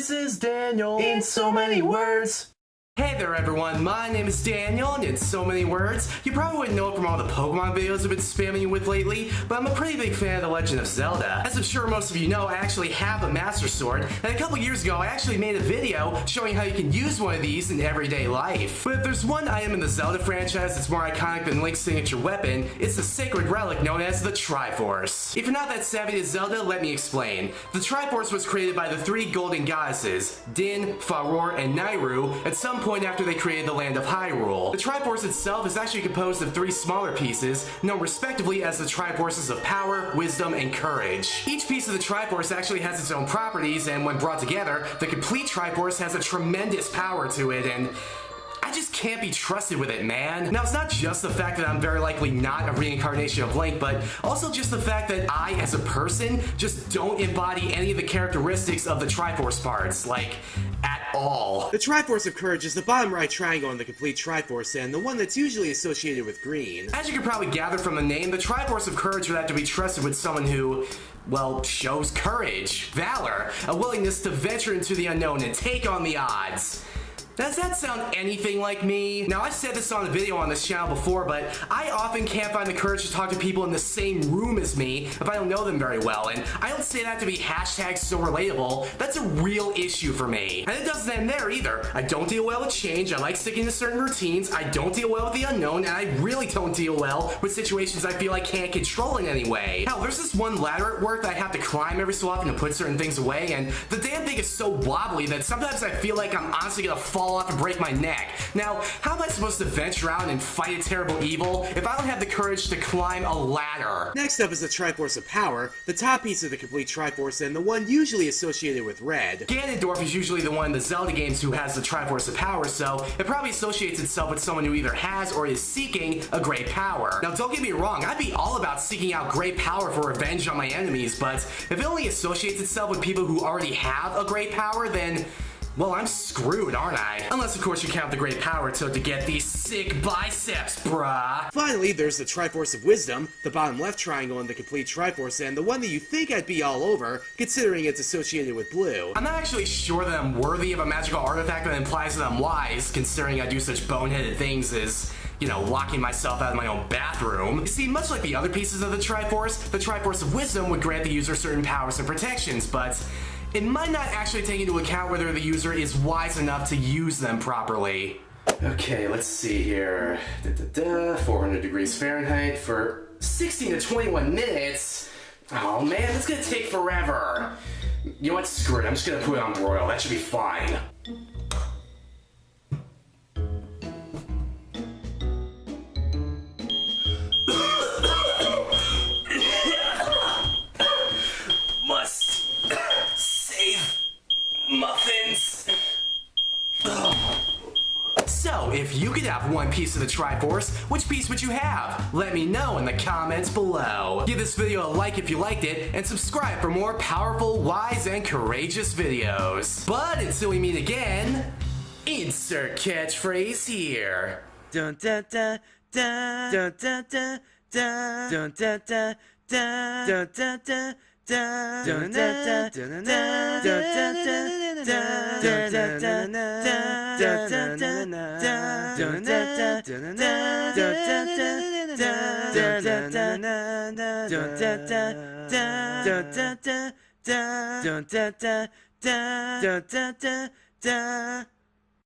This is Daniel in so many words. Hey there everyone, my name is Daniel, and in so many words, you probably wouldn't know it from all the Pokemon videos I've been spamming you with lately, but I'm a pretty big fan of The Legend of Zelda. As I'm sure most of you know, I actually have a Master Sword, and a couple years ago I actually made a video showing how you can use one of these in everyday life. But if there's one item in the Zelda franchise that's more iconic than Link's signature weapon, it's the sacred relic known as the Triforce. If you're not that savvy to Zelda, let me explain. The Triforce was created by the three golden goddesses, Din, Farour, and Nayru, at some point after they created the land of Hyrule. The Triforce itself is actually composed of three smaller pieces, known respectively as the Triforces of Power, Wisdom, and Courage. Each piece of the Triforce actually has its own properties, and when brought together, the complete Triforce has a tremendous power to it, and I just can't be trusted with it, man. Now, it's not just the fact that I'm very likely not a reincarnation of Link, but also just the fact that I, as a person, just don't embody any of the characteristics of the Triforce parts, like, at all. The Triforce of Courage is the bottom right triangle in the complete Triforce, and the one that's usually associated with green. As you can probably gather from the name, the Triforce of Courage would have to be trusted with someone who, well, shows courage, valor, a willingness to venture into the unknown and take on the odds. Does that sound anything like me? Now, I've said this on a video on this channel before, but I often can't find the courage to talk to people in the same room as me if I don't know them very well, and I don't say that to be hashtag so relatable. That's a real issue for me. And it doesn't end there either. I don't deal well with change, I like sticking to certain routines, I don't deal well with the unknown, and I really don't deal well with situations I feel I can't control in any way. Hell, there's this one ladder at work that I have to climb every so often to put certain things away, and the damn thing is so wobbly that sometimes I feel like I'm honestly gonna fall off and break my neck. Now, how am I supposed to venture out and fight a terrible evil if I don't have the courage to climb a ladder? Next up is the Triforce of Power, the top piece of the complete Triforce, and the one usually associated with red. Ganondorf is usually the one in the Zelda games who has the Triforce of Power, so it probably associates itself with someone who either has or is seeking a great power. Now, don't get me wrong, I'd be all about seeking out great power for revenge on my enemies, but if it only associates itself with people who already have a great power, then well, I'm screwed, aren't I? Unless, of course, you count the great power to get these sick biceps, bruh. Finally, there's the Triforce of Wisdom, the bottom left triangle in the complete Triforce, and the one that you think I'd be all over, considering it's associated with blue. I'm not actually sure that I'm worthy of a magical artifact that implies that I'm wise, considering I do such boneheaded things as, you know, locking myself out of my own bathroom. You see, much like the other pieces of the Triforce of Wisdom would grant the user certain powers and protections, but it might not actually take into account whether the user is wise enough to use them properly. Okay, let's see here. 400 degrees Fahrenheit for 16 to 21 minutes. Oh man, that's gonna take forever. You know what, screw it, I'm just gonna put it on broil, that should be fine. Muffins! So, if you could have one piece of the Triforce, which piece would you have? Let me know in the comments below. Give this video a like if you liked it, and subscribe for more powerful, wise, and courageous videos. But until we meet again, insert catchphrase here. Dun dun dun dun dun dun dun dun dun dun dun dun dun.